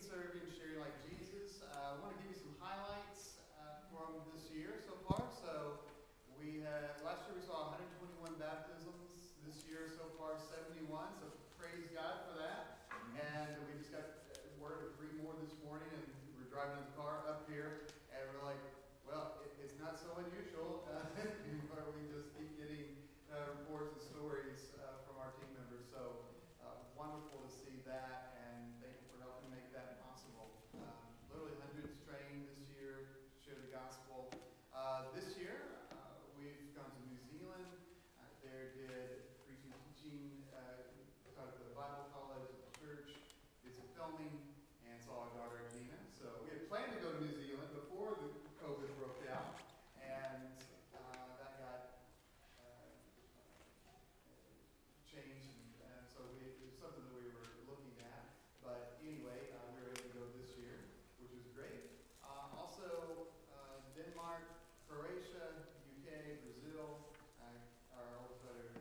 serving, sharing like Jesus. I want to give you some highlights from this year so far. So we had, last year we saw 121 baptisms. This year so far 71. So praise God for that. And we just got word of 3 more this morning, and we're driving in the car up here, and we're like, well, it's not so unusual anymore. We just keep getting reports and stories from our team members. So wonderful to see that, and thank you for helping make that possible. Literally hundreds trained this year to share the gospel. This year, we've gone to New Zealand. There did preaching, teaching, taught at the Bible college, at the church, did some filming, and saw our daughter Gina. So we had planned to go to New Zealand before the COVID broke out, and that got changed, and so it was something that we were looking at. But anyway, we were able to go this year, which was great. Also, Denmark, Croatia, UK, Brazil, our oldest daughter,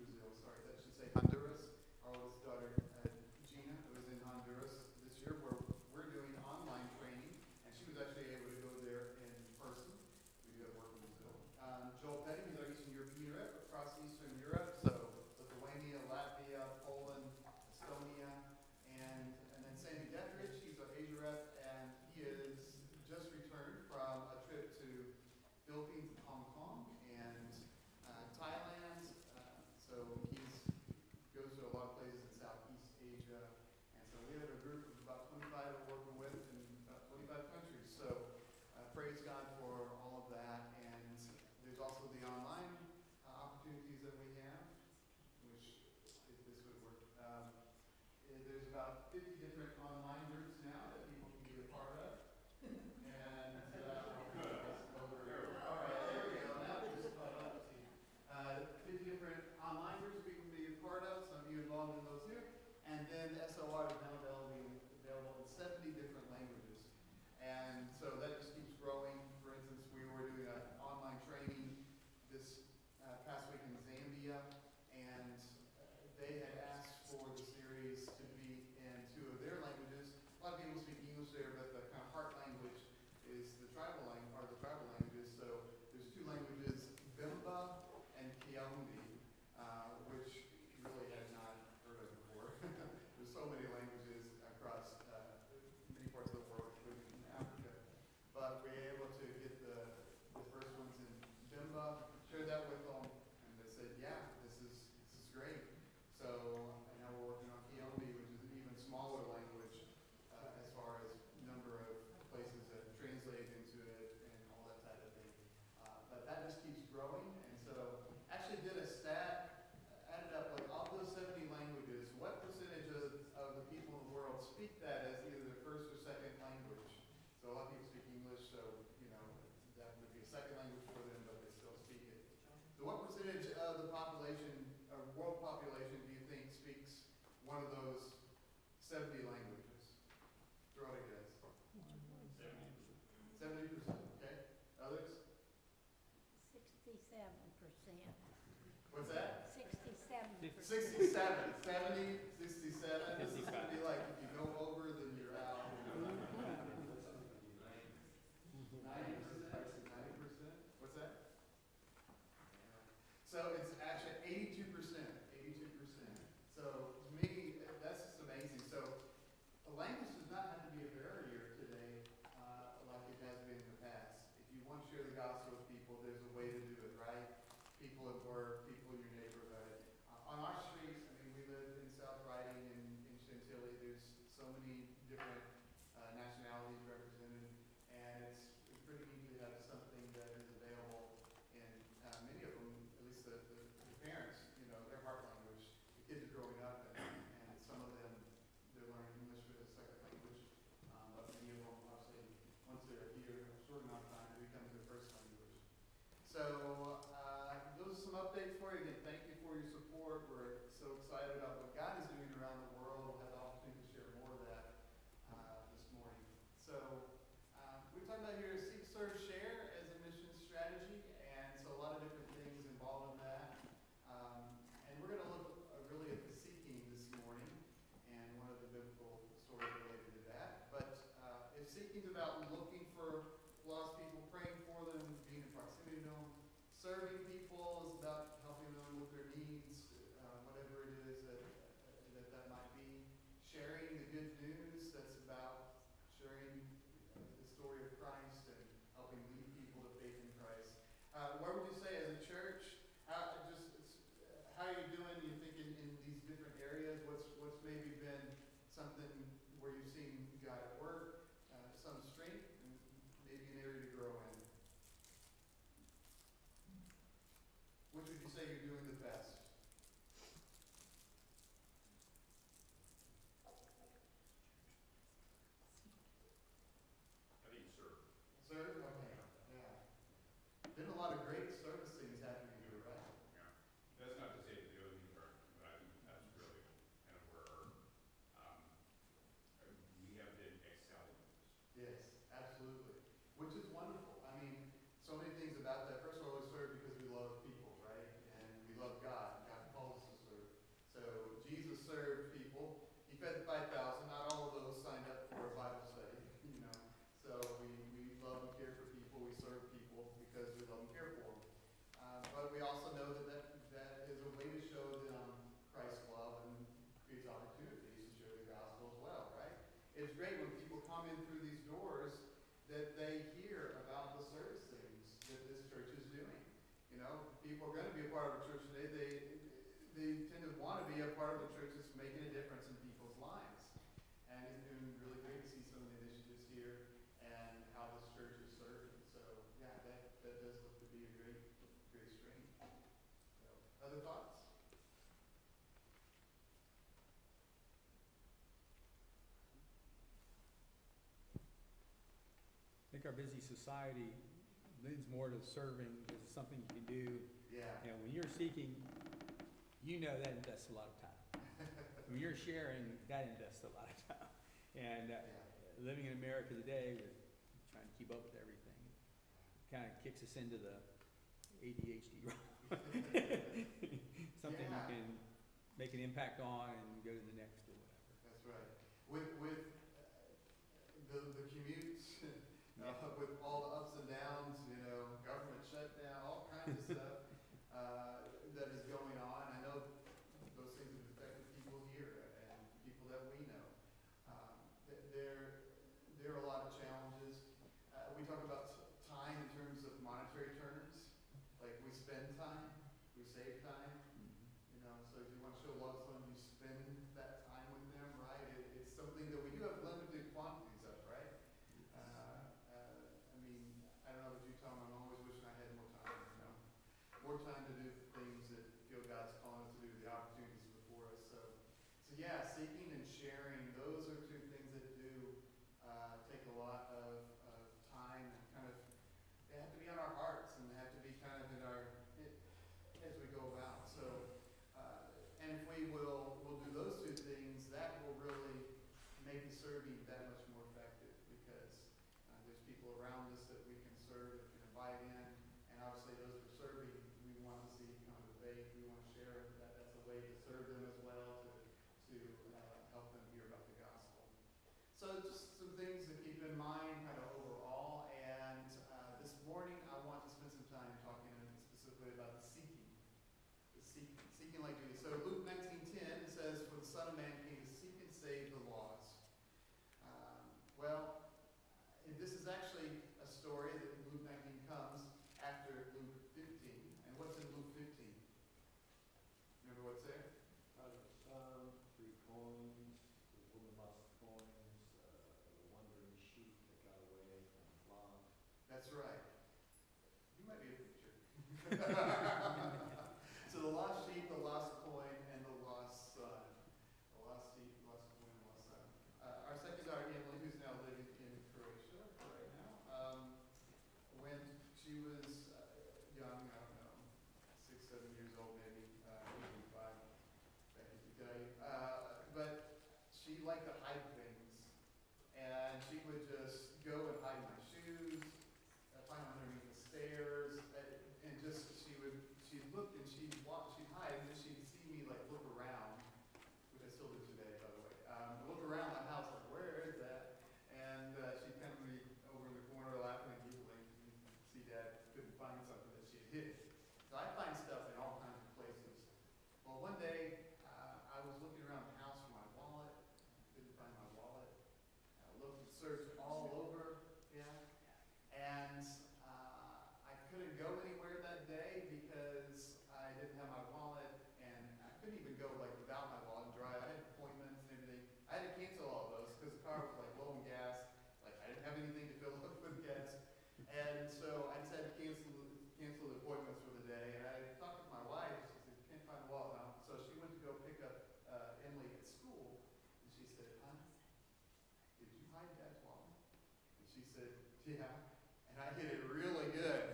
Brazil, sorry, that should say Honduras. Our oldest daughter, Gina, who was in Honduras this year, where we're doing online training, and she was actually able to go there in person. We do have work in Brazil. Joel Petty, who's our Eastern European rep across Eastern Europe, so Lithuania, Latvia, Poland, Estonia, and then Sandy Deatherage, he's our Asia rep, and he is just returned from a trip to Philippines and Hong Kong and Thailand. So he goes to a lot of places in Southeast Asia, and so we have a group of about 25 we're working with in about 25 countries. So praise God for all of that, and there's also the online opportunities that we have, which, if this would work, there's about 50 different online groups now that people can be a part of. And all right, there we go. Now just 50 different online groups we can be a part of. Some of you involved in those here. And then SOR is now available in 70 different languages. And so that just keeps growing. For instance, we were doing an online training this past week in Zambia, and they had asked for the series to be in 2 of their languages. A lot of people speak English there, but the kind of heart language is the tribal languages. So there's 2 languages, Bimba and Kiaundi, which really had not heard of before. There's so many languages across many parts of the world, including in Africa. But we were able to get the first ones in Bimba, shared that with them, and they said, yeah, this is great. So now we're working on Kiaundi, which is an even smaller language as far as number of places that translate into it and all that type of thing. But that just keeps growing, and so actually did a stat, added up like of those 70 languages, what percentage of the people in the world speak that as either their first or second language? So a lot of people speak English, so that would be a second language for them, but they still speak it. So what percentage of the population, or world population, do you think speaks one of those 70 languages? Throw out a guess. 70%, okay. Others? 67%. What's that? 67%. 67. 70, 67. This is going to be like, if you go over, then you're out. 90%? What's that? So it's actually 82%. 82%. So to me, that's just amazing. So a language does not have to be a barrier today like it has been in the past. If you want to share the gospel with people, there's a way to do it, right? People at work, people in your neighborhood. On our streets, I mean, we live in South seeking is about looking for lost people, praying for them, being in proximity to them. Serving people is about helping them with their needs, whatever it is that might be. Sharing the good news, that's about sharing the story of Christ and helping lead people to faith in Christ. What would you say as a church? How are you doing? You think in these different areas? What's maybe been something where you've seen God at work, some strength, and maybe an area to grow in? Which would you say you're doing the best? I think serve. Serve? Okay. Yeah. Been a lot of great service things happening here, right? Yeah. That's not to say that the other things aren't, but I think that's really kind of where we have been excelling in this. Yes, absolutely. Which is wonderful. I mean, so many things about that. First of all, we serve because we love people, right? And we love God. God calls us to serve. So Jesus served people. He fed the 5,000. Not all of those signed up for a Bible study, you know. So we love and care for people. We serve people because we love and care for them. But we also know that is a way to show them Christ's love and creates opportunities to share the gospel as well, right? It's great when people come in through these doors that they hear about the service things that this church is doing. You know, people are going to be a part of the church today. They tend to want to be a part of the church that's making a difference in people's lives. And it's been really great to see some of the initiatives here and how this church is serving. So, yeah, that does look to be a great strength. So, other thoughts? I think our busy society leans more to serving because it's something you can do. Yeah. And when you're seeking, you know that invests a lot of time. When you're sharing, that invests a lot of time. And living in America today, with trying to keep up with everything, kind of kicks us into the ADHD role. Something you can make an impact on and go to the next or whatever. That's right. With the commutes, with all the ups and downs, you know, government shutdown, all kinds of stuff that is going on. I know those things have affected people here and people that we know. There are a lot of challenges. We talk about time in terms of monetary terms. Like we spend time, we save time. You know, so if you want to show love to someone, you spend that time with them, right? It's something that we do have limited quantities of, right? I mean, I don't know about you, Tom. I'm always wishing I had more time. You know, more time to do the things that feel God's calling us to do, the opportunities before us. So yeah, seeking and sharing. Those are two things that do take a lot of time and kind of. They have to be on our hearts and they have to be kind of in our as we go about. So, and if we'll do those two things, that will really make the serving that much more effective because there's people around us that we can serve, that we can invite in, and obviously those we're serving, we want to see come to faith. We want to share that. That's a way to serve them as well, to help them hear about the gospel. So just some things to keep in mind, kind of overall. And this morning, I want to spend some time talking specifically about the seeking. Seeking like Jesus. So Luke 19:10, it says, "For the Son of Man came to seek and save the lost." This is actually a story that Luke 19 comes after Luke 15. And what's in Luke 15? Remember what's there? Prodigal son, 3 coins, the woman lost the coins, the wandering sheep that got away from the flock. That's right. You might be a preacher. So the lost sheep, the lost coin, and the lost son. The lost sheep, lost coin, and lost son. Our second daughter, Emily, who's now living in Croatia right now, when she was young, I don't know, 6, 7 years old maybe, maybe 5, Becky can tell you. But she liked to hide things, and she would just go and hide my shoes, find them underneath the stairs, and just she would And so I just had to cancel the appointments for the day. And I talked with my wife. She said, "Can't find the wallet now." So she went to go pick up Emily at school. And she said, "Huh? Did you hide Dad's wallet?" And she said, "Yeah." And I hid it really good.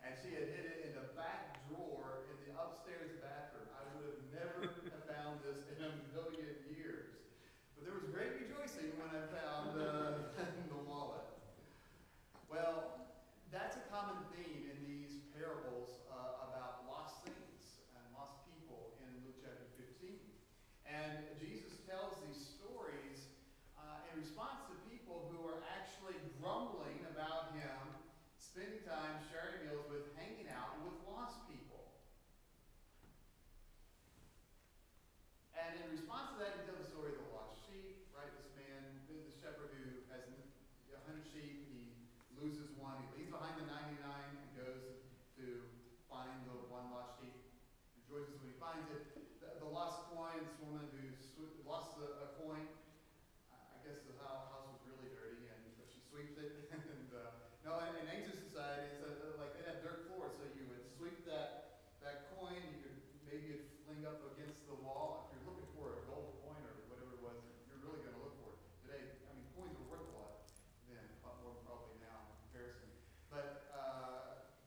And she had hid it in the back drawer in the upstairs bathroom. I would have never have found this in a million years. But there was great rejoicing when I found the wallet. Well, that's a common theme in these parables about lost things and lost people in Luke chapter 15. And Jesus tells these stories in response to people who are actually grumbling about him spending time sharing meals with, hanging out with lost people. And in response to that, he tells the story of the lost sheep, right? This man, the shepherd who has 100 sheep, he loses one, he leaves behind the 99 and goes to find the one lost sheep, rejoices when he finds it. The lost coin, this woman who lost a coin, I guess the house was really dirty, and she sweeps it. In ancient society, it's like they had dirt floors, so you would sweep that coin, you could maybe fling up against the wall. If you're looking for a gold coin or whatever it was, you're really going to look for it. Today, I mean, coins are worth a lot then, a lot more probably now in comparison. But,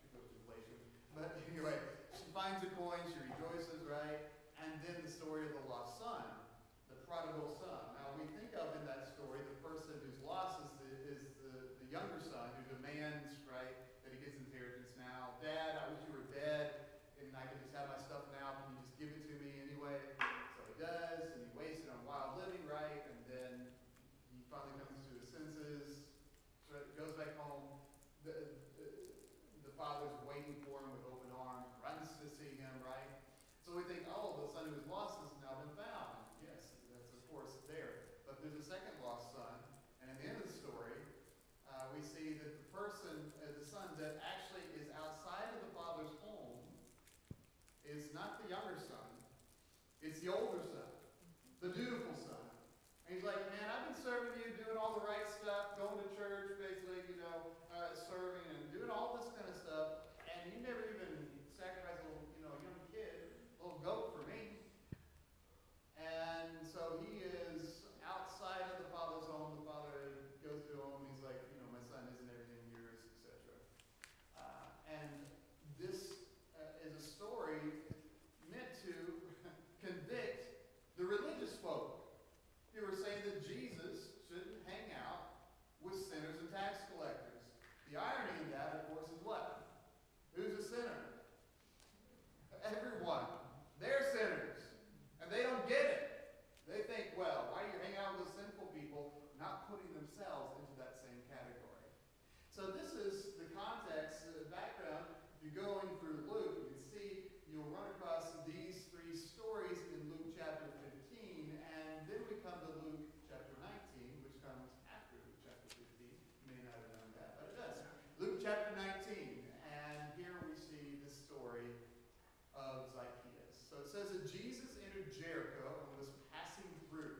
because of inflation. But anyway, she finds a coin, she rejoices, right? And then the story of the lost son, the prodigal son. Now, we think of in that story the person who's lost is the younger son who demands, right, that he gets inheritance now. "Dad, I wish you were dead, and I could just have my stuff now. Can you just give it to me anyway?" So he does, and he wastes it on wild living, right? And then he finally comes to his senses, so goes back home. The father's waiting for him with open arms, runs to see him, right? So we think, oh, the son who was lost has now been found. Yes, that's of course there. But there's a second lost son, and at the end of the story, we see that the person, the son that actually is outside of the father's home is not the younger son. It's the older son, the dutiful son. And he's like, "Man, I've been serving you, doing all the right stuff, going to church, basically, serving and doing all this kind of stuff, and you never even sacrificed a little, young kid, a little goat for me." And so he is outside of the father's home. The father goes to him. He's like, "My son isn't everything yours," etc. And this is a story meant to convict the religious folk who were saying that Jesus shouldn't hang out with sinners and tax collectors. The irony in that, of course, is what? Who's a sinner? Everyone. They're sinners. And they don't get it. They think, well, why are you hanging out with sinful people, not putting themselves into that same category? So this is the context, the background. If you're going through Luke, you can see you'll run across these three stories in Luke chapter 15, and then we come to Luke chapter 19, which comes after Luke chapter 15. You may not have known that, but it does. Luke chapter 19, and here we see the story of Zacchaeus. So it says that Jesus entered Jericho and was passing through.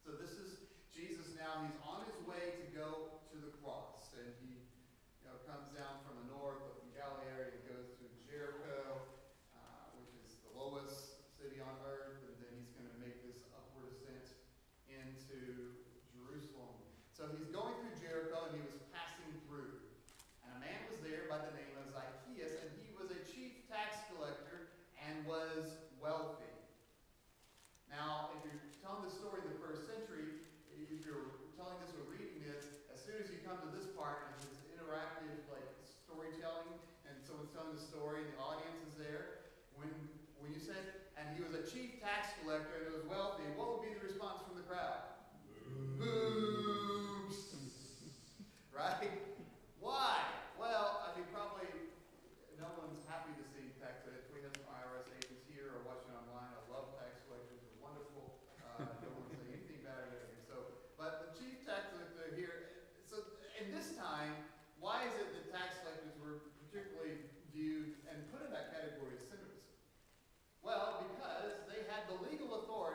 So this is Jesus now. He's on his way to go to the cross, and he comes down from the north of the Galilee area and goes to Jericho, which is the lowest city on earth, and then he's going to make this upward ascent into Jerusalem. So he's going through Jericho, and he was passing through. And a man was there by the name of Zacchaeus, and he was a chief tax collector and was wealthy. Now, if you're telling the story of the first century, if you're telling this or reading this, as soon as you come to this part, and it's interactive, like storytelling, and someone's telling the story, and the audience is there. When you said, and he was a chief tax collector and was wealthy, what would be the response from the crowd? Boo! Right? Why? Well, I mean, probably no one's happy to see tax collectors. We have some IRS agents here or watching online. I love tax collectors. They're wonderful. Don't want to say anything bad about them. But the chief tax collector here, so in this time, why is it that tax collectors were particularly viewed and put in that category as sinners? Well, because they had the legal authority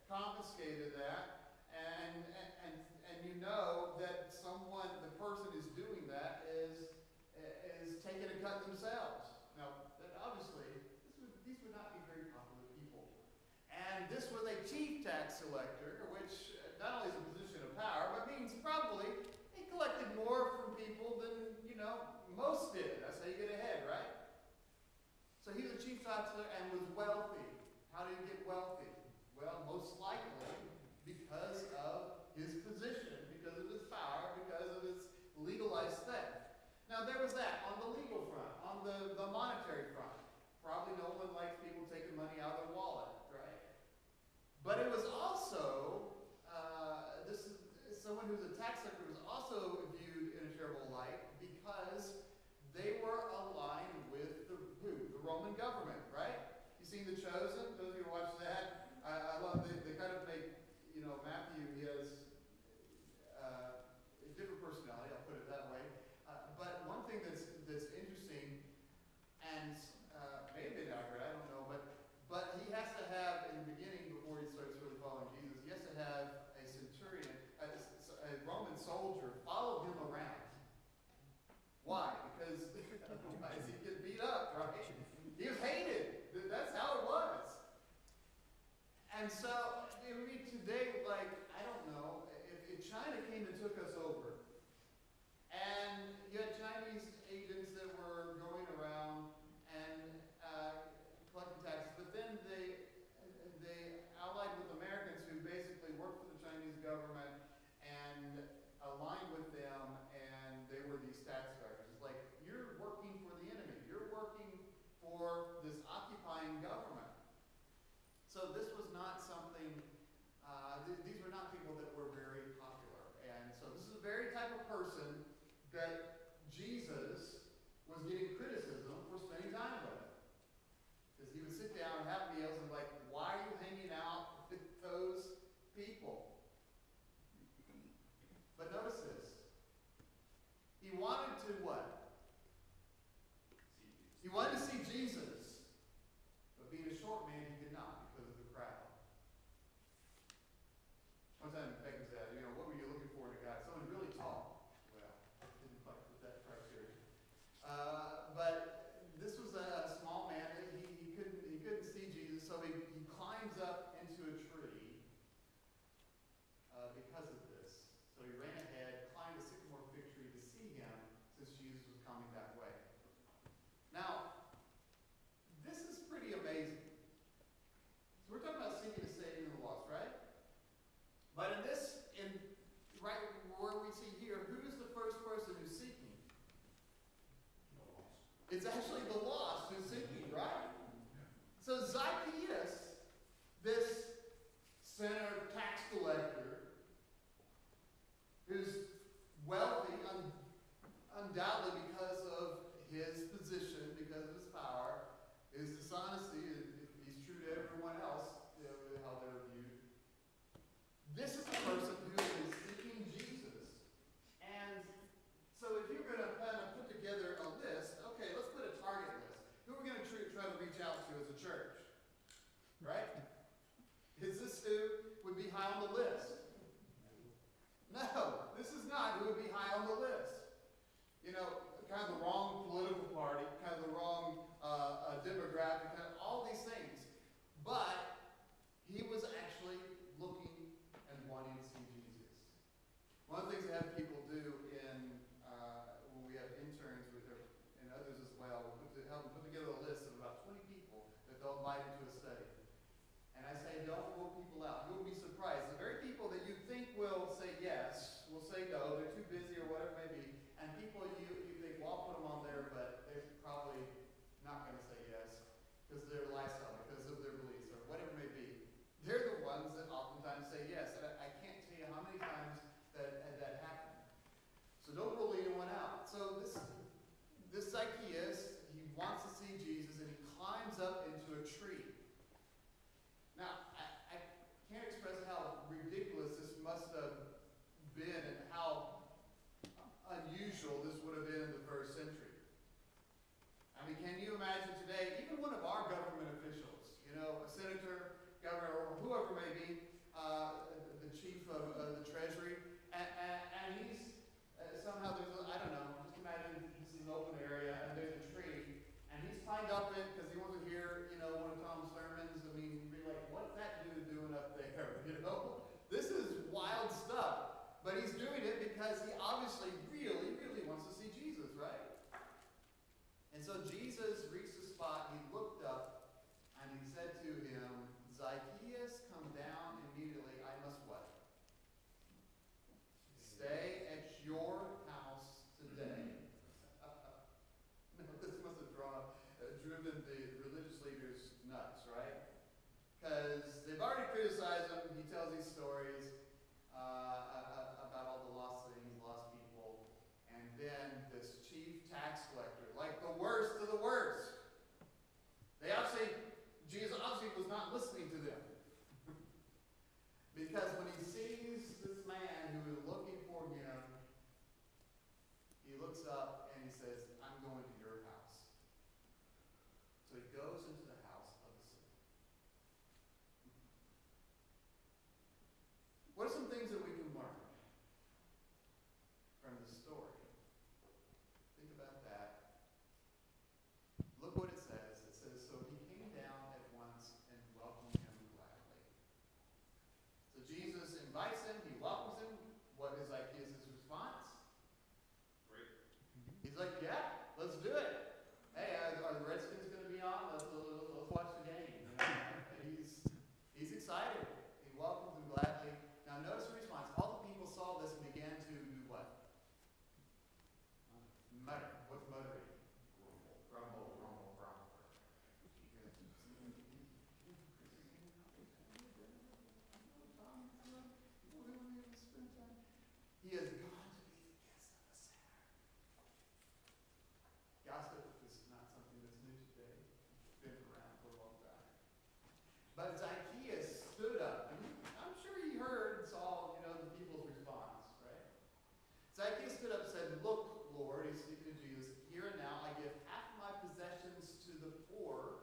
confiscated that, and you know that someone, the person who's doing that is taking a cut themselves. Now, obviously, these would not be very popular people. And this was a chief tax collector, which not only is a position of power, but means probably he collected more from people than, most did. That's how you get ahead, right? So he was a chief tax collector and was wealthy. How did he get wealthy? Well, most likely because of his position, because of his power, because of his legalized theft. Now, there was that on the legal front, on the monetary front. Probably no one likes people taking money out of their wallet, right? But it was also, someone who's a tax collector was also viewed in a terrible light because they were aligned with the Roman government, right? You seen The Chosen? Those of you who watch that, I love they kind of make, Matthew, he has a different personality, I'll put it that way. But one thing that's interesting, and may have been accurate, I don't know, but he has to have, in the beginning, before he starts really following Jesus, he has to have a centurion, a Roman soldier, follow him around. Why? Because otherwise he'd get beat up, right? He was hated. That's how it was. And so, it would be today, like, I don't know, if China came and took us over, and you had Chinese agents that were going around and collecting taxes, but then they allied with Americans who basically worked for the Chinese government and aligned with them, and they were these tax collectors. It's like, you're working for the enemy. You're working for this occupying government. So this was not something, these were not people that were very popular. And so this is the very type of person that Jesus was getting criticism for spending time with. Because he would sit down and have meals and like, why are you hanging out with those people? But notice this. He wanted to what? He wanted to see Jesus. But being a short man, he could not because of the crowd. One time Becky said, what were you looking for in a guy? Someone really tall. Well, I didn't quite put that criteria. But this was a small man. He couldn't see Jesus, so he climbs up into a tree because of this. So he ran ahead, climbed a sycamore fig tree to see him, since Jesus was coming that way. Now, this is pretty amazing. So we're talking about seeking to save the lost, right? But right where we see here, who's the first person who's seeking? It's actually the lost who's seeking, right? So Zacchaeus, this sinner tax collector, who's wealthy, undoubtedly because of his position, because of his power, his dishonesty, if he's true to everyone else, how they're viewed. This is the person who is seeking Jesus. And so if you're going to kind of put together a list, okay, let's put a target list. Who are we going to try to reach out to as a church? Right? Is this who would be high on the list? No, this is not who would be high on the list. Kind of the wrong political party, kind of the wrong demographic, kind of all these things. But he was actually looking and wanting to see Jesus. One of the things that have people do when we have interns and others as well, we help them put together a list of about 20 people that they'll invite into a study. And I say, don't rule people out. You'll be surprised. The very people that you think will say yes, will say no, they're too busy or whatever it may be, and people you think, well, I'll put them on there, but they're probably not going to say yes because of their lifestyle, because of their beliefs, or whatever it may be. They're the ones that oftentimes say yes. And I can't tell you how many times that happened. So don't rule anyone out. So this Zacchaeus, he wants to see Jesus, and he climbs up into a tree. Now, I can't express how ridiculous this must have been and how unusual this would have been in the first century. I mean, can you imagine today, even one of our government officials, a senator, governor, or whoever it may be, because they've already criticized him. He tells these stories about all the lost things, lost people, and then this chief tax collector, like the worst of the worst. Jesus obviously was not listening to them. Because when he sees this man who is looking for him, he looks up and he says, I'm going to your house. So he goes into the house of the sinner. What are some things that we can learn from this story? Think about that. Look what it says. It says, so he came down at once and welcomed him gladly. So Jesus invites him, he welcomes him. What is Zacchaeus' response? Great. He's like, yeah, let's do it. Hey, are the Redskins going to be on? Let's watch the game. You know? And he's excited. He welcomes him gladly. Now notice the response. All the people saw this and began to do what? Mutter. What's muttering? Grumble, grumble, grumble. He has gone to be the guest of the sinner. Gossip is not something that's new today. It's been around for a long time. But Zacchaeus stood up. And I'm sure he heard and saw, the people's response, right? Zacchaeus stood up and said, look, Lord, he's speaking to Jesus, here and now I give half my possessions to the poor,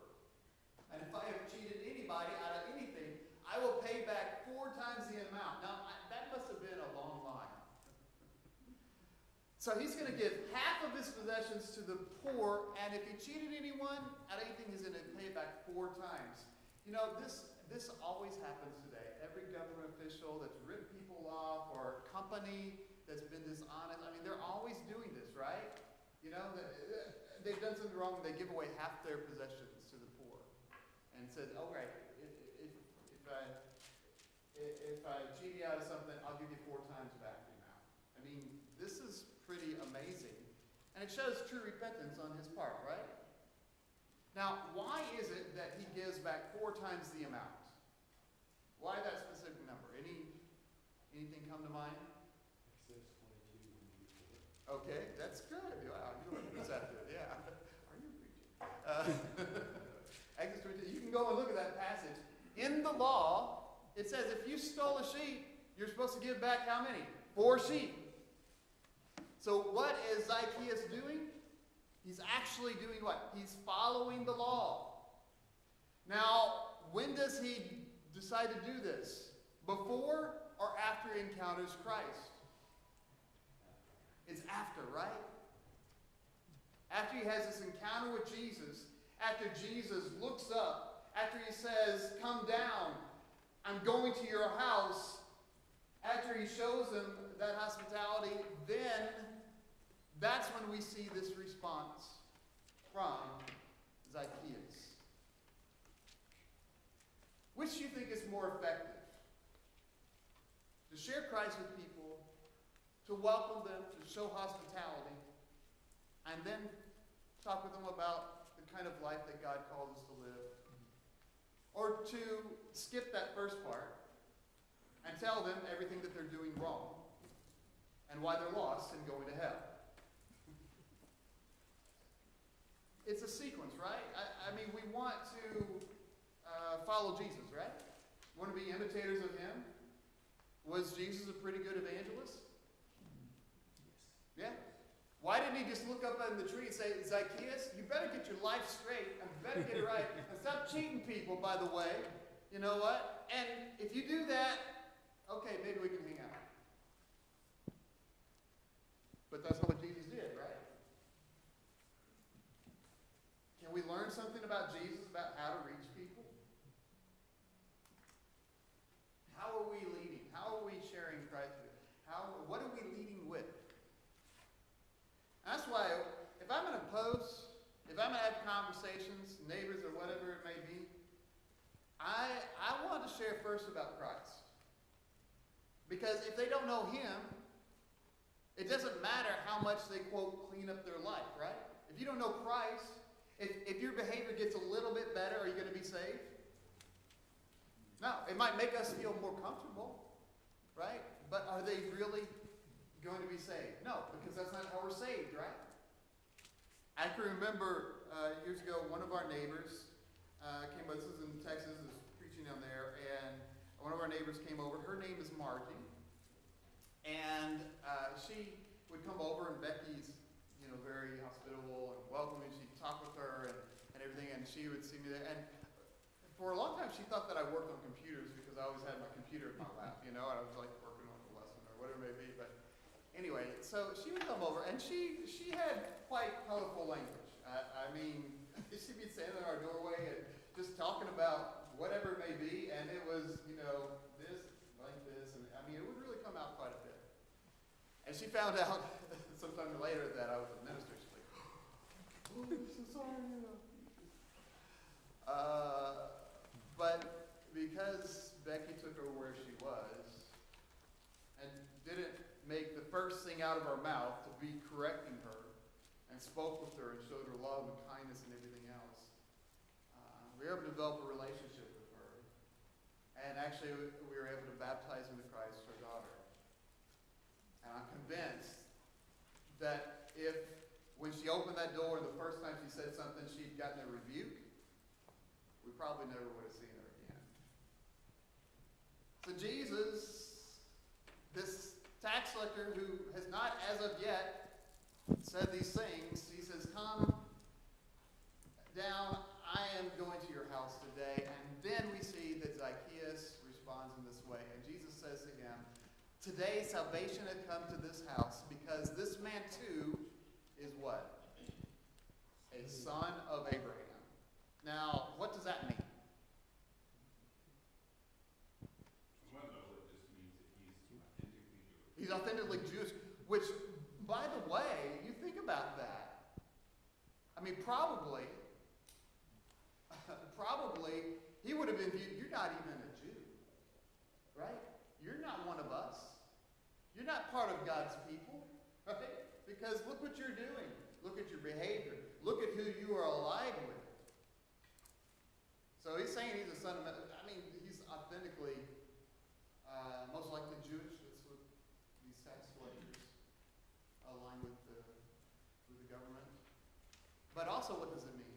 and if I have cheated anybody out of anything, I will pay back 4 times the amount. Now, that must have been a long line. So he's going to give half of his possessions to the poor, and if he cheated anyone out of anything, he's going to pay it back 4 times. This always happens today. Every government official that's ripped people off, or a company that's been dishonest, they're always doing this, right? They've done something wrong, and they give away half their possessions to the poor. And says, oh, right, if I cheat you out of something, I'll give you 4 times back the amount. This is pretty amazing. And it shows true repentance on his part, right? Now, why is it that he gives back 4 times the amount? Why that specific number? Anything come to mind? Exodus 22. Okay, that's good. Wow, you look receptive. Yeah. Are you preaching? Exodus 22. You can go and look at that passage. In the law, it says if you stole a sheep, you're supposed to give back how many? 4 sheep. So what is Zacchaeus doing? He's actually doing what? He's following the law. Now, when does he decide to do this? Before or after he encounters Christ? It's after, right? After he has this encounter with Jesus, after Jesus looks up, after he says, come down, I'm going to your house, after he shows him that hospitality, then that's when we see this response from Zacchaeus. Which do you think is more effective? To share Christ with people, to welcome them, to show hospitality, and then talk with them about the kind of life that God calls us to live? Or to skip that first part and tell them everything that they're doing wrong and why they're lost and going to hell? It's a sequence, right? We want to follow Jesus, right? We want to be imitators of him. Was Jesus a pretty good evangelist? Yeah? Why didn't he just look up in the tree and say, Zacchaeus, you better get your life straight and better get it right and stop cheating people, by the way. You know what? And if you do that, okay, maybe we can hang out. But that's not what Jesus did, right? Can we learn something about Jesus, about how to reach people? How are we leading? How are we sharing Christ with? What are we leading with? That's why if I'm going to post, if I'm going to have conversations, neighbors or whatever it may be, I want to share first about Christ. Because if they don't know him, it doesn't matter how much they, quote, clean up their life, right? If you don't know Christ, if your behavior gets a little bit better, are you going to be saved? Now, it might make us feel more comfortable, right? But are they really going to be saved? No, because that's not how we're saved, right? I can remember years ago, one of our neighbors came over. This was in Texas, was preaching down there, and one of our neighbors came over. Her name is Margie, and she would come over, and Becky's, very hospitable and welcoming. She'd talk with her and everything, and she would see me there. And for a long time, she thought that I worked on computers because I always had my computer in my lap, and I was like working on a lesson or whatever it may be. But anyway, so she would come over, and she had quite colorful language. I mean, she'd be standing in our doorway and just talking about whatever it may be, and it was, this, like this, and I mean, it would really come out quite a bit. And she found out sometime later that I was a minister. She's like, oh, I'm so sorry, But because Becky took her where she was and didn't make the first thing out of her mouth to be correcting her and spoke with her and showed her love and kindness and everything else, we were able to develop a relationship with her. And actually, we were able to baptize into Christ her daughter. And I'm convinced that if, when she opened that door the first time she said something, she'd gotten a rebuke, we probably never would have seen her again. So Jesus, this tax collector who has not as of yet said these things, he says, come down, I am going to your house today. And then we see that Zacchaeus responds in this way. And Jesus says to him, today salvation had come to this house because this man too is what? A son of Abraham. Now, what does that mean? From one level, it just means that He's authentically Jewish, which, by the way, you think about that. I mean, probably, he would have been viewed, you're not even a Jew, right? You're not one of us. You're not part of God's people, right? Because look what you're doing. Look at your behavior. Look at who you are allied with. So he's saying he's a son of, he's authentically, most likely Jewish. That's what these tax collectors align with the government. But also, what does it mean?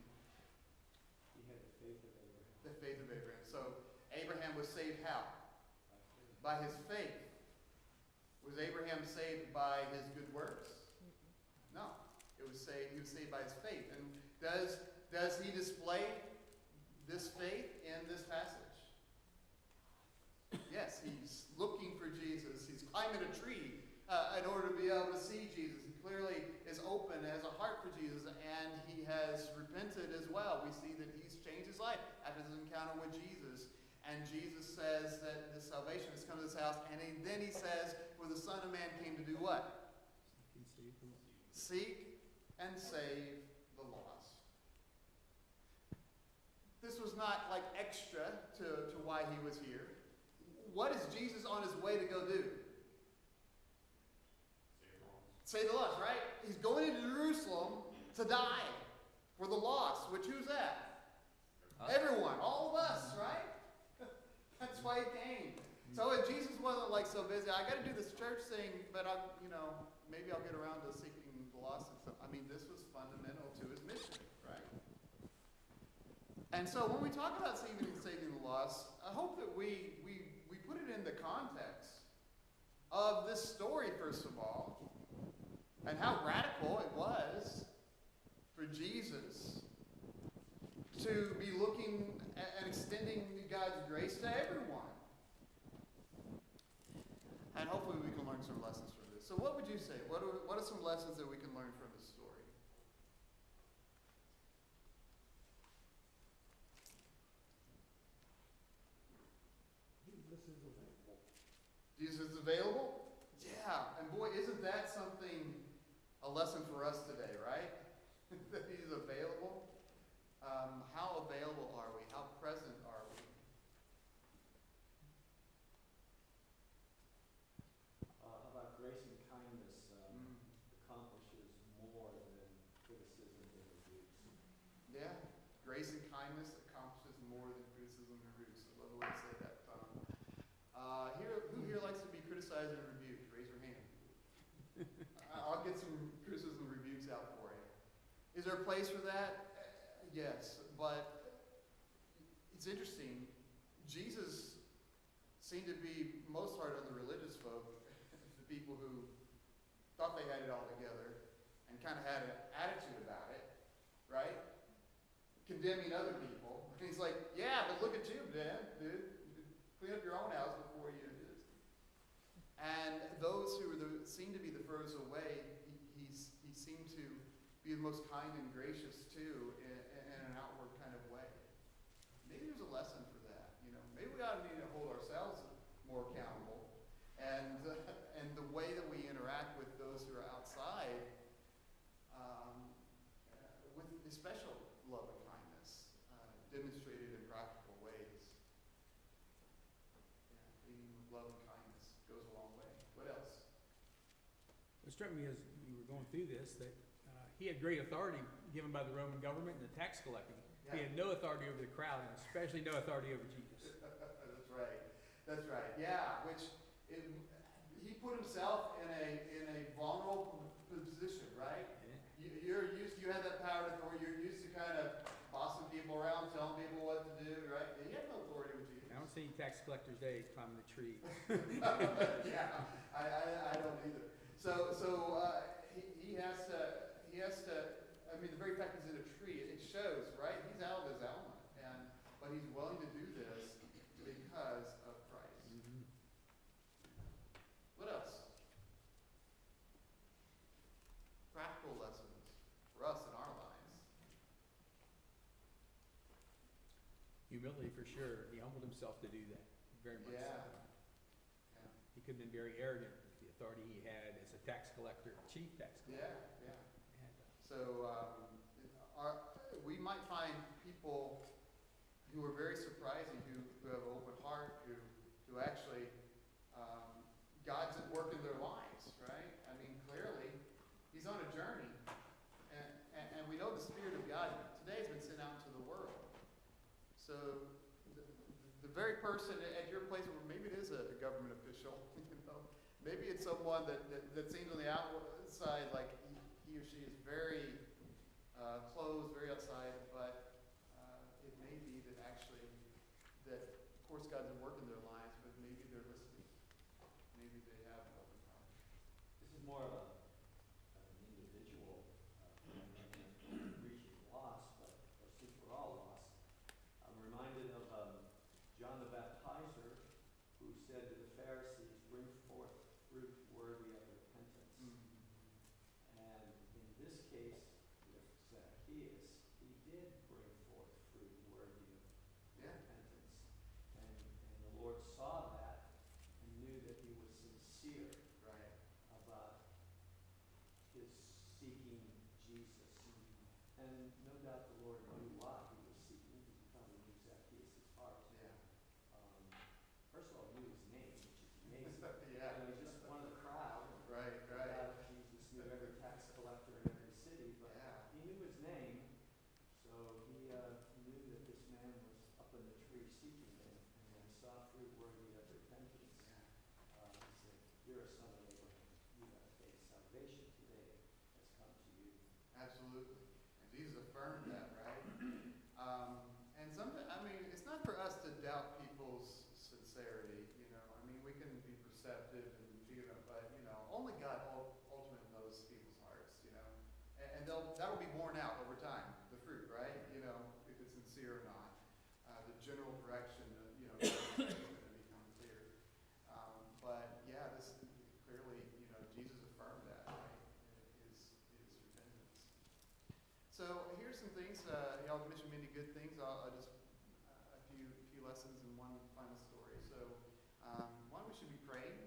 He had the faith of Abraham. The faith of Abraham. So Abraham was saved how? By his faith. Was Abraham saved by his good works? No. He was saved by his faith. And does he display this faith in this passage? Yes, he's looking for Jesus. He's climbing a tree in order to be able to see Jesus. He clearly is open, has a heart for Jesus, and he has repented as well. We see that he's changed his life after his encounter with Jesus. And Jesus says that the salvation has come to this house, and then he says, for the Son of Man came to do what? Seek and save the lost. This was not like extra to why he was here. What is Jesus on his way to go do? Save the lost, right? He's going into Jerusalem to die for the lost, which who's that? Everyone, all of us, right? That's why he came. So if Jesus wasn't like so busy, I got to do this church thing, but maybe I'll get around to seeking the lost and stuff. This was fundamental to his mission, right? And so when we talk about saving the lost, I hope that we put it in the context of this story, first of all, and how radical it was for Jesus to be looking and extending God's grace to everyone. And hopefully we can learn some lessons from this. So what would you say? What are some lessons that we can learn from this story? Jesus is available? Yeah. And boy, isn't that something, a lesson for us today, right? That he's available. How available are we? How present are we? About grace and kindness accomplishes more than criticism and abuse. Yeah. Grace and kindness accomplishes more than criticism and abuse. I love the way you say that. criticize and rebuke? Raise your hand. I'll get some criticism and rebukes out for you. Is there a place for that? Yes, but it's interesting. Jesus seemed to be most hard on the religious folk, the people who thought they had it all together and kind of had an attitude about it, right? Condemning other people. And he's like, yeah, but look at you, man, dude. Clean up your own house before you do this. And those who seemed to be the furthest away, he seemed to be the most kind and gracious too, in an outward kind of way. Maybe there's a lesson for that. Maybe we ought to need to hold ourselves more accountable, and the way that we interact with those who are outside, with especial love and kindness, demonstrated in practical ways. Yeah, leading with love and kindness goes a long way. What else? It struck me as you were going through this that he had great authority given by the Roman government and the tax collecting. He had no authority over the crowd, and especially no authority over Jesus. That's right. That's right. Yeah, he put himself in a vulnerable position, right? Yeah. You have that power and authority. You're used to kind of bossing people around, telling people what to do, right? You have no authority with Jesus. I don't see any tax collectors today climbing the tree. Yeah, I don't either. So he has to. I mean, the very fact he's in a tree, it shows, right? He's out of his element, but he's willing to do this because of Christ. Mm-hmm. What else? Practical lessons for us in our lives. Humility for sure. He humbled himself to do that. Very much Yeah. so. He could have been very arrogant with the authority he had as a tax collector, chief tax collector. Yeah. And, So we might find people who are very surprising, who have an open heart, who actually God's at work in their lives, right? I mean, clearly, he's on a journey, and we know the Spirit of God today has been sent out into the world. So the very person at your place, or maybe it is a government official, maybe it's someone that seems on the outside like he or she is very closed, very outside, but it may be that actually, that of course God's at work in their lives, but maybe they're listening. Maybe they have an open heart. This is more of an individual reaching lost, but or seek we're all lost. I'm reminded of John the Baptizer, who said to the Pharisees, "Bring forth fruit worthy of repentance." And in this case, with Zacchaeus, he did bring forth fruit worthy of Yeah. repentance. And the Lord saw that and knew that he was sincere Right. about his seeking Jesus. And no doubt the Lord knew why he was seeking, because he probably knew Zacchaeus' heart. Yeah. First of all, he knew his name, which is amazing. Yeah. He's just one of the crowd. Right. Jesus knew every tax collector in every city, but Yeah. he knew his name, so he knew that this man was up in the tree seeking him, and when he saw fruit worthy of repentance, he said, "You're a son of Abraham. You have faith. Salvation today has come to you." Absolutely. And Jesus affirmed that, right? And sometimes, I mean, it's not for us to doubt people's sincerity, I mean, we can be perceptive and feel it, but, only God ultimately knows people's hearts, and that'll be borne out over time, the fruit, right? If it's sincere or not. The general direction, is going to become clear. But yeah, this clearly, Jesus affirmed that, right? His repentance. So here's some things. Y'all mentioned many good things. I'll just a few lessons and one final story. So one, we should be praying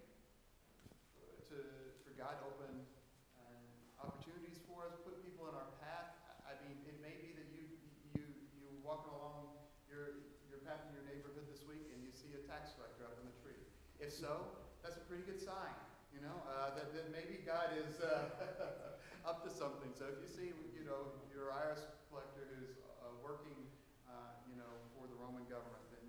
for God to open opportunities for us, put people in our path. I mean, it may be that you walking along your path in your neighborhood this week and you see a tax collector up in the tree. If so, that's a pretty good sign. That maybe God is up to something. So if you see, your IRS collector who's working, for the Roman government, then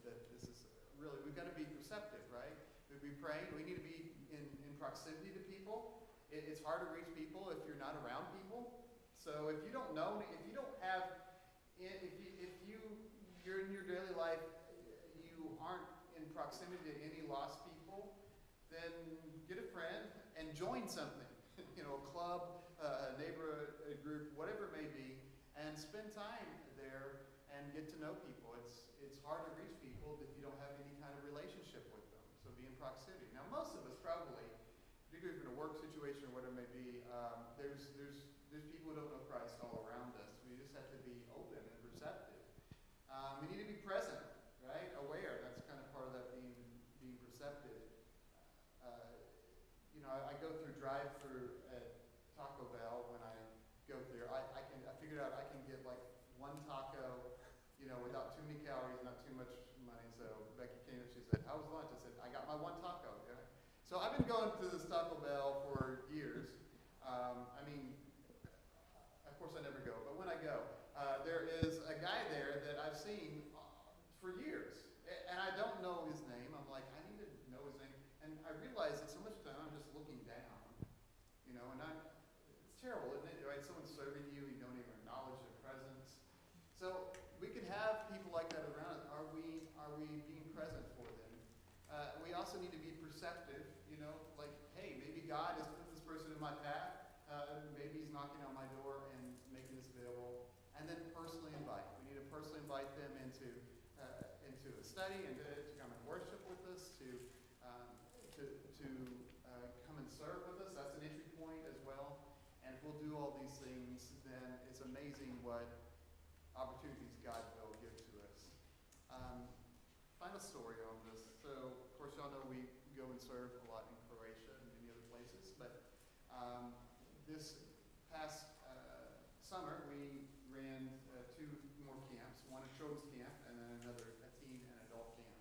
that this is really, we've got to be receptive, right? We've be praying. We need to be in proximity to people. It's hard to reach people if you're not around people. So if you don't know, if you don't have, you're in your daily life, you aren't in proximity to any lost people, then get a friend and join something. A club, a neighborhood, a group, whatever it may be, and spend time there and get to know people. It's hard to reach people if you don't have any kind of relationship with them. So be in proximity. Now, most of us probably, particularly if you're in a work situation or whatever it may be, there's people who don't know Christ all around us. We just have to be open and receptive. We need to be present, right? Aware. That's kind of part of that being receptive. I go through drive-through at Taco Bell when I go through. I figured out I can get like one taco, without too many calories, not too much money. So Becky came and she said, "How was lunch?" I said, "I got my one taco." Yeah. So I've been going to this Taco Bell for years. Of course I never go, but when I go, there is a guy there that I've seen for years, and I don't know his name. I'm like, I need to know his name, and I realize that so much time I'm just looking down, and it's terrible, isn't it? Right? Someone's serving you, you don't even acknowledge their presence. So we can have people like that around us. Are we being present for them? We also need to be perceptive. Like, hey, maybe God has put this person in my path. Maybe He's knocking on my door and making this available. And then personally invite. We need to personally invite them into a study and to come and worship with us, to come and serve with us. That's an entry point as well. And if we'll do all these things, then it's amazing what opportunities God will give to us. Final story on this. So, of course, y'all know we go and serve a lot in Croatia and many other places. But this past summer, we ran two more camps. One a children's camp, and then another a teen and adult camp.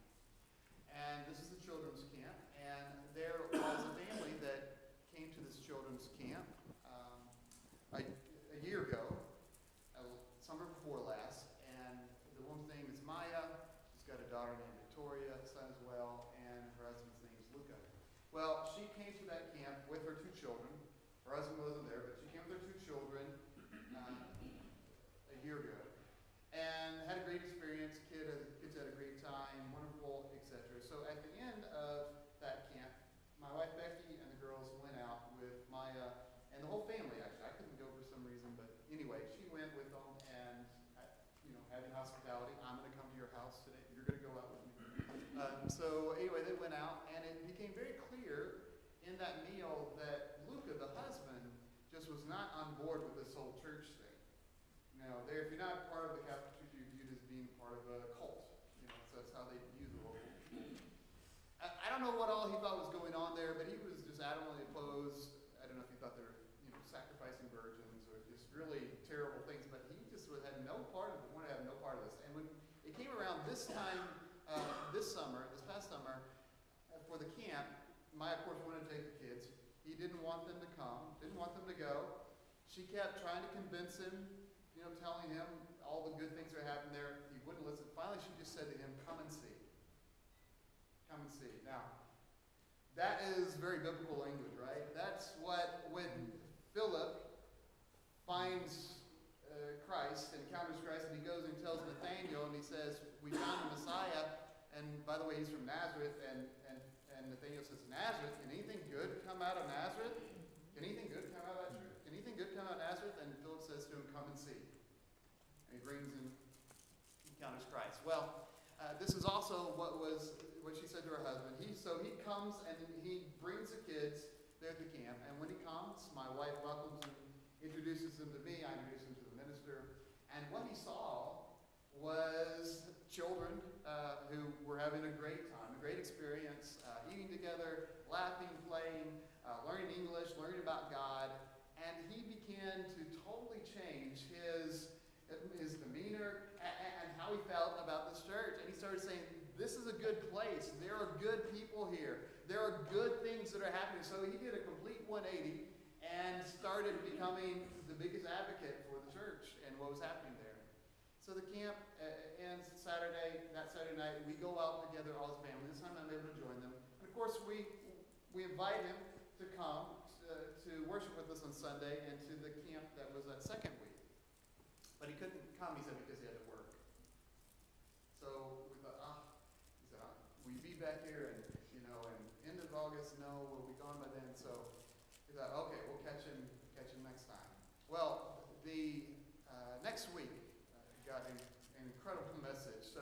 And this is the children's camp. And there was a family that came to this children's camp a year ago, summer before last. And the woman's name is Maya. She's got a daughter named Victoria, a son as well, and her husband's name is Luca. Well, she came to that camp with her two children. Her husband wasn't there, but she came with her two children a year ago, and had a great experience. Kids had a great time, wonderful, etc. So at the end of that camp, my wife Becky and the girls went out with Maya and the whole family. Actually, I couldn't go for some reason, but anyway, she went with them, and having hospitality. I'm going to come to your house today. You're going to go out with me. So anyway, they went out, and it became very clear in that meal that Luca, the husband, just was not on board with this whole church thing. If you're not part of the Catholic Church, you're viewed as being part of a cult. So that's how they view the local. I don't know what all he thought was going on there, but he was just adamantly opposed. I don't know if he thought they were, sacrificing virgins or just really terrible things, but he just had no part of it. Wanted to have no part of this. And when it came around this time, this past summer, for the camp, Maya, of course, wanted to take the kids. He didn't want them to come, didn't want them to go. She kept trying to convince him, telling him all the good things that are happening there. He wouldn't listen. Finally, she just said to him, "Come and see. Come and see." Now, that is very biblical language, right? That's what, when Philip finds Christ and encounters Christ, and he goes and tells Nathanael, and he says, "We found the Messiah." And by the way, he's from Nazareth, and Nathanael says, "Nazareth? Can anything good come out of Nazareth? Can anything good come out of that church? Can anything good come out of Nazareth?" And Philip says to him, "Come and see." And he brings him, encounters Christ. Well, this is also what she said to her husband. So he comes and he brings the kids there at the camp. And when he comes, my wife welcomes him, introduces him to me. I introduce him to the minister. And what he saw was children who were having a great time, a great experience, eating together, laughing, playing, learning English, learning about God. And he began to totally change his demeanor and how he felt about this church. And he started saying, "This is a good place. There are good people here. There are good things that are happening." So he did a complete 180 and started becoming the biggest advocate for the church and what was happening there. So the camp ends Saturday. That Saturday night, we go out together, all as family. This time I'm able to join them. And of course, course, we invite him to come to worship with us on Sunday and to the camp that was that second week. But he couldn't come, he said, because he had to work. So we thought, he said, will you be back here? And, end of August, no, we'll be gone by then. So we thought, okay, we'll catch him next time. Well, the next week, got an incredible message. So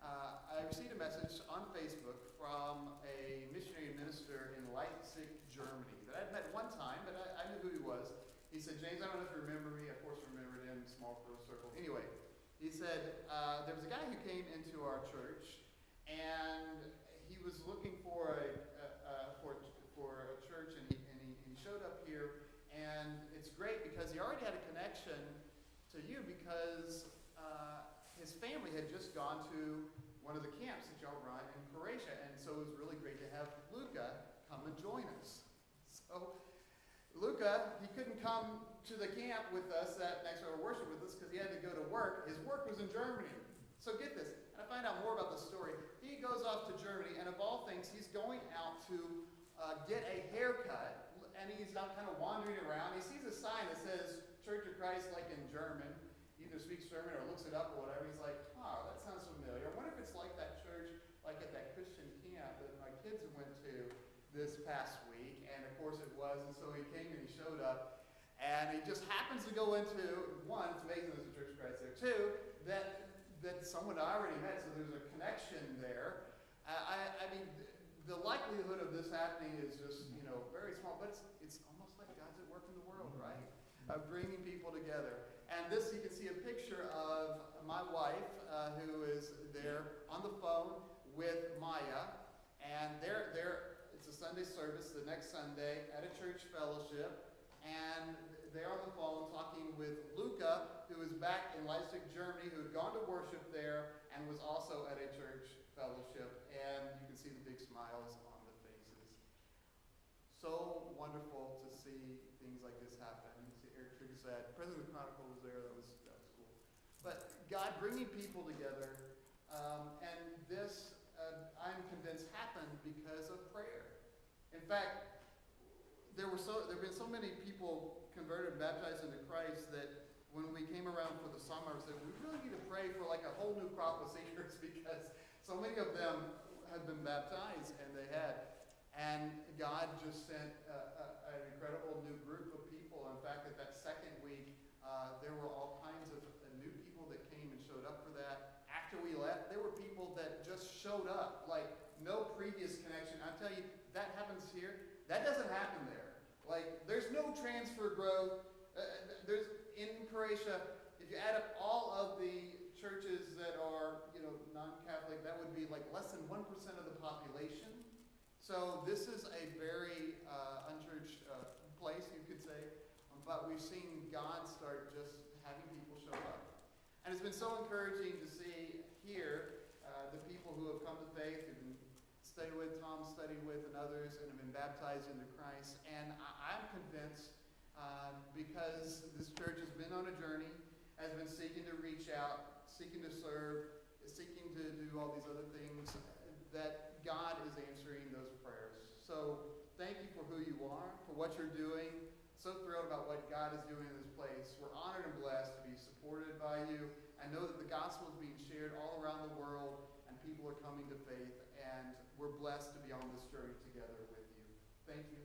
I received a message on Facebook from a missionary minister in Leipzig, Germany, that I'd met one time, but I knew who he was. He said, James, I don't know if you remember me. Of course, remembered him, small circle. Anyway, he said, there was a guy who came into our church, and he was looking for a church, and he showed up here, and it's great because he already had a connection to you because his family had just gone to one of the camps that y'all run in Croatia, and so it was really great to have Luca come and join us. So Luca, he couldn't come to the camp with us that next hour worship with us because he had to go to work. His work was in Germany. So get this, and I find out more about the story. He goes off to Germany, and of all things, he's going out to get a haircut, and he's not kind of wandering around. He sees a sign that says Church of Christ, like in German. He either speaks German or looks it up or whatever. He's like, that sounds familiar. I wonder if it's like that church, like at that Christian camp that my kids went to this past week. And of course it was, and so he came and he showed up. And he just happens to go into, one, it's amazing there's a Church of Christ there. Two, that someone I already met, so there's a connection there. I mean, the likelihood of this happening is just, very small, but it's almost like God's at work in the world, right? Of bringing people together. And this, you can see a picture of my wife, who is there on the phone with Maya, and it's a Sunday service the next Sunday at a church fellowship, and they're on the phone talking with Luca, who is back in Leipzig, Germany, who had gone to worship there and was also at a church fellowship, and you can see the big smiles on the faces. So wonderful to see things like this happen. You can see Eric Trigger said, President of the Chronicle was there, that was cool. But God bringing people together, and this, I'm convinced, happened because of prayer. In fact, there have been so many people converted and baptized into Christ that when we came around for the summer, I said, we really need to pray for like a whole new crop of seekers because so many of them had been baptized, and they had. And God just sent an incredible new group of people. In fact, at that second week, there were all kinds of new people that came and showed up for that. After we left, there were people that just showed up, like no previous connection. I tell you, that happens here. That doesn't happen there. Like, there's no transfer growth. There's in Croatia, if you add up all of the churches that are, non-Catholic, that would be like less than 1% of the population. So this is a very unchurched place, you could say. But we've seen God start just having people show up. And it's been so encouraging to see here the people who have come to faith, who've been studied with, Tom studied with, and others, and have been baptized into Christ. And I'm convinced, because this church has been on a journey, has been seeking to reach out, seeking to serve, seeking to do all these other things, that God is answering those prayers. So thank you for who you are, for what you're doing. So thrilled about what God is doing in this place. We're honored and blessed to be supported by you. I know that the gospel is being shared all around the world, and people are coming to faith, and we're blessed to be on this journey together with you. Thank you.